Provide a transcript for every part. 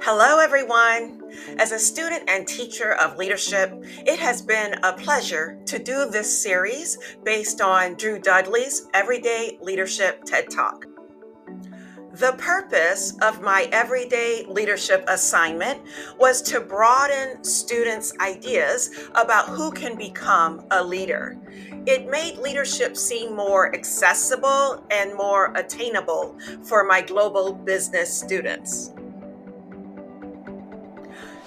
Hello, everyone. As a student and teacher of leadership, it has been a pleasure to do this series based on Drew Dudley's Everyday Leadership TED Talk. The purpose of my everyday leadership assignment was to broaden students' ideas about who can become a leader. It made leadership seem more accessible and more attainable for my global business students.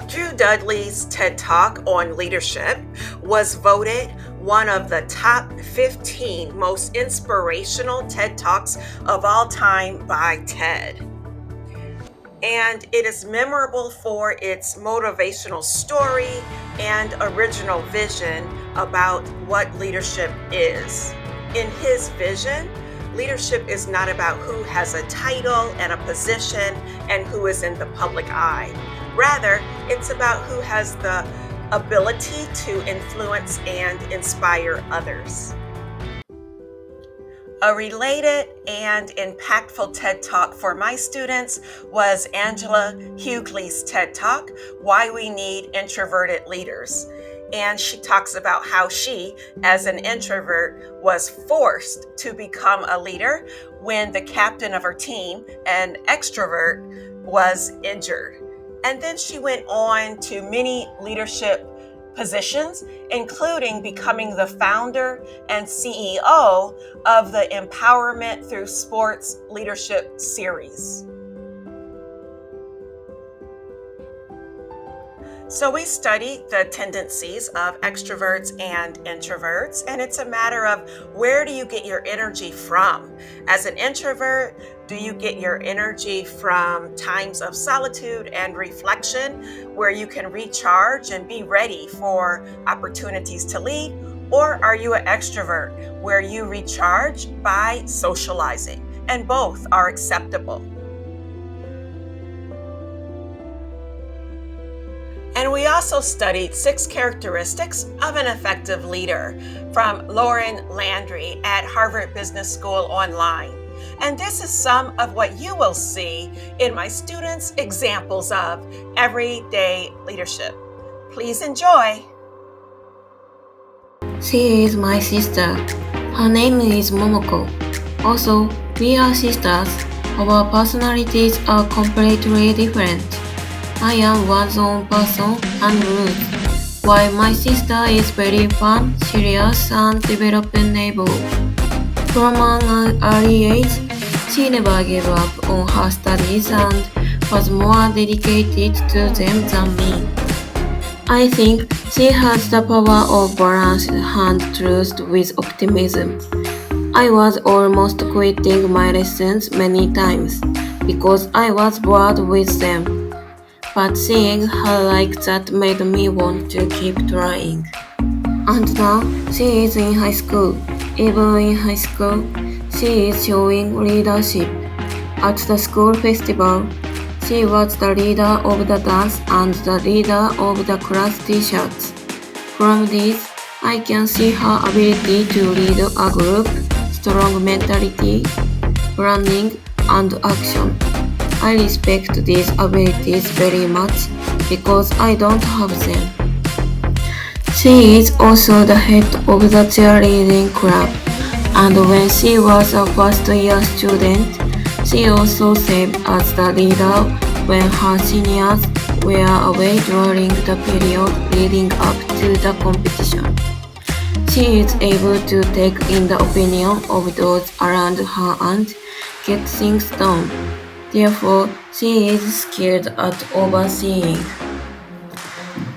Drew Dudley's TED Talk on leadership was voted one of the top 15 most inspirational TED Talks of all time by TED. And it is memorable for its motivational story and original vision about what leadership is. In his vision, leadership is not about who has a title and a position and who is in the public eye. Rather, it's about who has the ability to influence and inspire others. A related and impactful TED Talk for my students was Angela Hughley's TED Talk, Why We Need Introverted Leaders. And she talks about how she, as an introvert, was forced to become a leader when the captain of her team, an extrovert, was injured. And then she went on to many leadership positions, including becoming the founder and CEO of the Empowerment Through Sports Leadership series. So we studied the tendencies of extroverts and introverts, and it's a matter of where do you get your energy from? As an introvert, do you get your energy from times of solitude and reflection where you can recharge and be ready for opportunities to lead? Or are you an extrovert where you recharge by socializing? And both are acceptable. And we also studied 6 characteristics of an effective leader from Lauren Landry at Harvard Business School online. And this is some of what you will see in my students' examples of everyday leadership. Please enjoy. She is my sister. Her name is Momoko. Also, we are sisters. Our personalities are completely different. I am one zone person and rude, while my sister is very fun, serious, and developmental. From an early age, she never gave up on her studies and was more dedicated to them than me. I think she has the power of balanced hand-truth with optimism. I was almost quitting my lessons many times because I was bored with them. But seeing her like that made me want to keep trying. And now she is in high school. Even in high school, she is showing leadership. At the school festival, she was the leader of the dance and the leader of the class t-shirts. From this, I can see her ability to lead a group, strong mentality, planning, and action. I respect these abilities very much because I don't have them. She is also the head of the cheerleading club, and when she was a first-year student, she also served as the leader when her seniors were away during the period leading up to the competition. She is able to take in the opinion of those around her and get things done. Therefore, she is skilled at overseeing.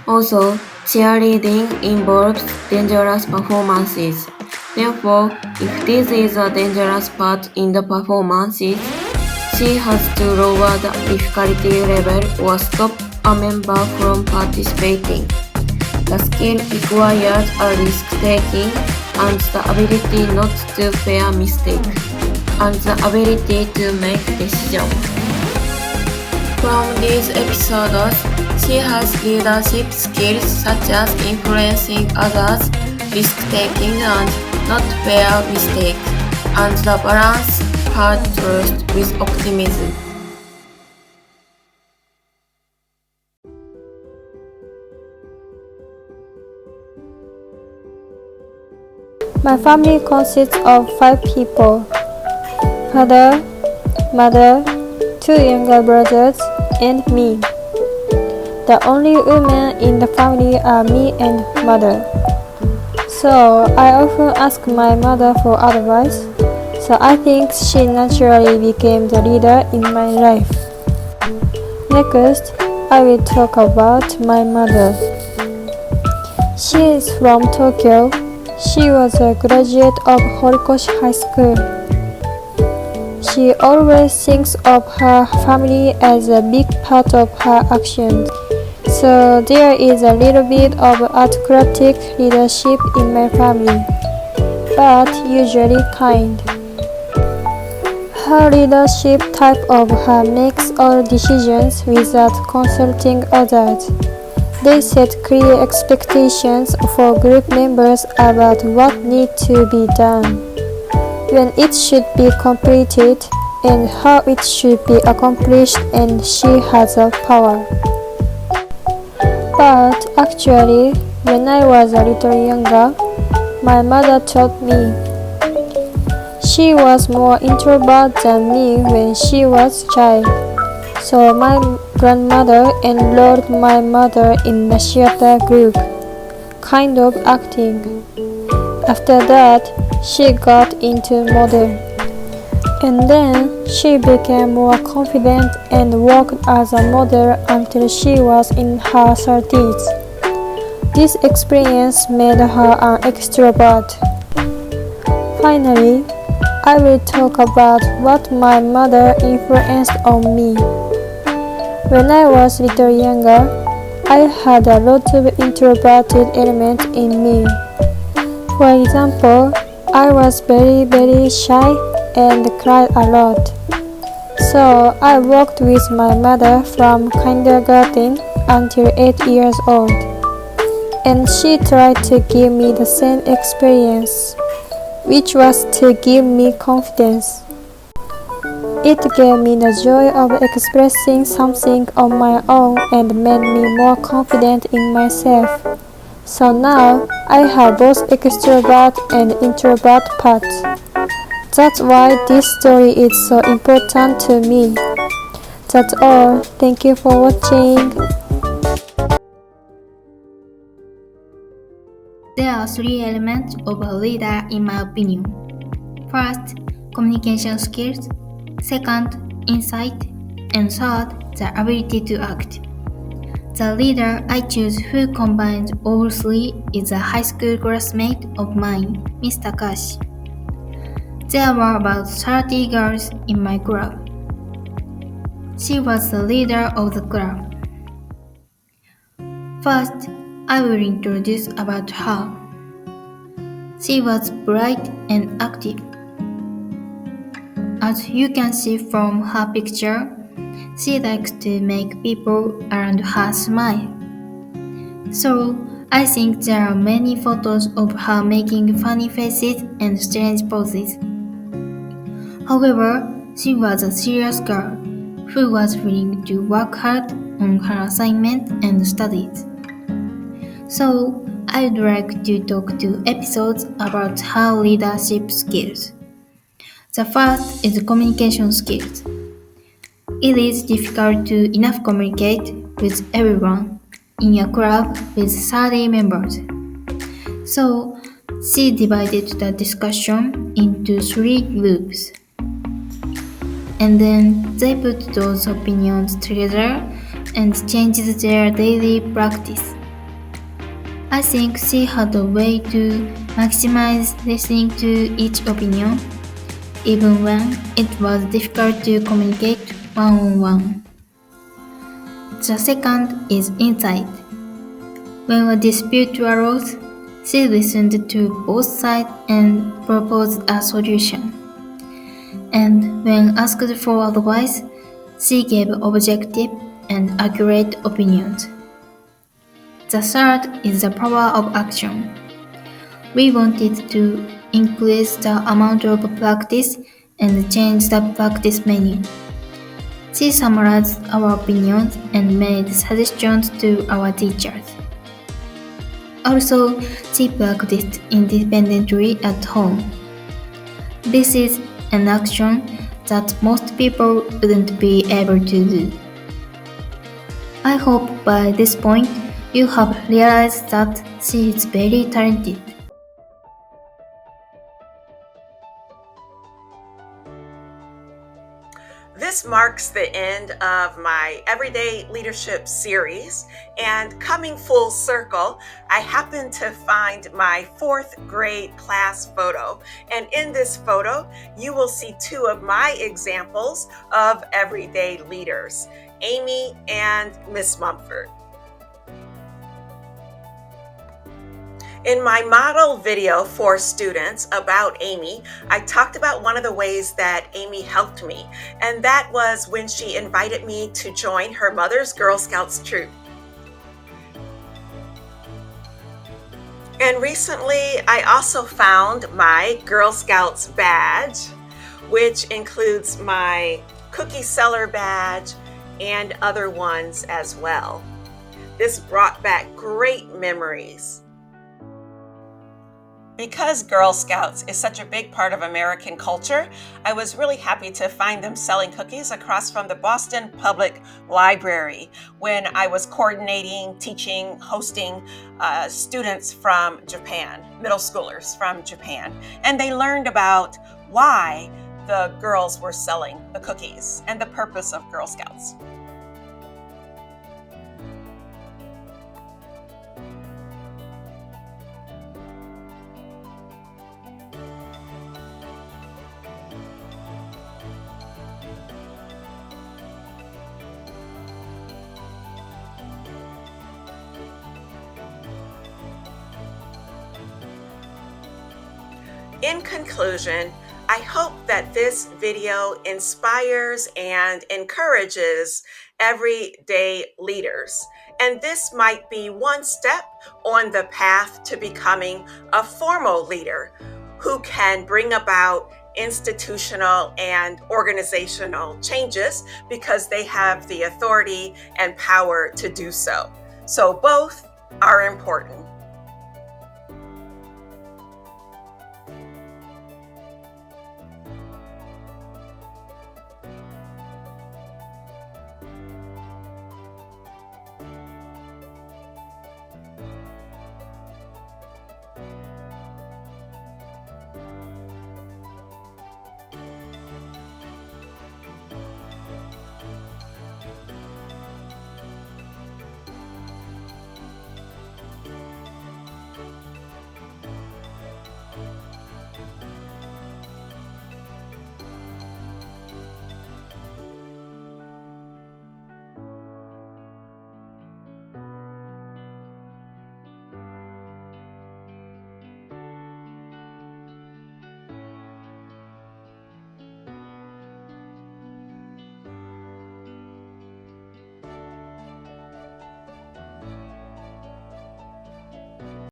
Also, cheerleading involves dangerous performances. Therefore, if this is a dangerous part in the performances, she has to lower the difficulty level or stop a member from participating. The skill requires a risk-taking and the ability not to fear mistake, and the ability to make decisions. From these episodes, she has leadership skills such as influencing others, risk-taking and not fear mistake, and the balance hard truth with optimism. My family consists of 5 people: father, mother, 2 younger brothers, and me. The only women in the family are me and mother. So I often ask my mother for advice, so I think she naturally became the leader in my life. Next, I will talk about my mother. She is from Tokyo. She was a graduate of Horikoshi High School. She always thinks of her family as a big part of her actions. So there is a little bit of autocratic leadership in my family, but usually kind. Her leadership type of her makes all decisions without consulting others. They set clear expectations for group members about what needs to be done, when it should be completed, and how it should be accomplished, and she has a power. But actually, when I was a little younger, my mother taught me. She was more introvert than me when she was a child, so my grandmother enrolled my mother in a theater group, kind of acting. After that, she got into model. And then she became more confident and worked as a model until she was in her 30s. This experience made her an extrovert. Finally, I will talk about what my mother influenced on me. When I was a little younger, I had a lot of introverted elements in me. For example, I was very shy and cried a lot. So I worked with my mother from kindergarten until 8 years old, and she tried to give me the same experience, which was to give me confidence. It gave me the joy of expressing something on my own and made me more confident in myself. So now I have both extrovert and introvert parts. That's why this story is so important to me. That's all. Thank you for watching. There are 3 elements of a leader in my opinion. First, communication skills. Second, insight. And third, the ability to act. The leader I choose who combines all 3 is a high school classmate of mine, Miss Takashi. There were about 30 girls in my club. She was the leader of the club. First, I will introduce about her. She was bright and active. As you can see from her picture, she likes to make people around her smile. So, I think there are many photos of her making funny faces and strange poses. However, she was a serious girl who was willing to work hard on her assignment and studies. So, I'd like to talk 2 episodes about her leadership skills. The first is communication skills. It is difficult to enough communicate with everyone in a club with 30 members. So, she divided the discussion into 3 groups. And then they put those opinions together and changed their daily practice. I think she had a way to maximize listening to each opinion, even when it was difficult to communicate one-on-one. The second is insight. When a dispute arose, she listened to both sides and proposed a solution. And when asked for advice, she gave objective and accurate opinions. The third is the power of action. We wanted to increase the amount of practice and change the practice menu. She summarized our opinions and made suggestions to our teachers. Also, she practiced independently at home. This is an action that most people wouldn't be able to do. I hope by this point you have realized that she is very talented. This marks the end of my Everyday Leadership series, and coming full circle, I happened to find my 4th grade class photo. And in this photo, you will see 2 of my examples of everyday leaders, Aimee and Miss Mumford. In my model video for students about Aimee, I talked about one of the ways that Aimee helped me, and that was when she invited me to join her mother's Girl Scouts troop. And recently, I also found my Girl Scouts badge, which includes my cookie seller badge and other ones as well. This brought back great memories. Because Girl Scouts is such a big part of American culture, I was really happy to find them selling cookies across from the Boston Public Library when I was coordinating, teaching, hosting students from Japan, middle schoolers from Japan. And they learned about why the girls were selling the cookies and the purpose of Girl Scouts. In conclusion, I hope that this video inspires and encourages everyday leaders. And this might be one step on the path to becoming a formal leader who can bring about institutional and organizational changes because they have the authority and power to do so. So both are important.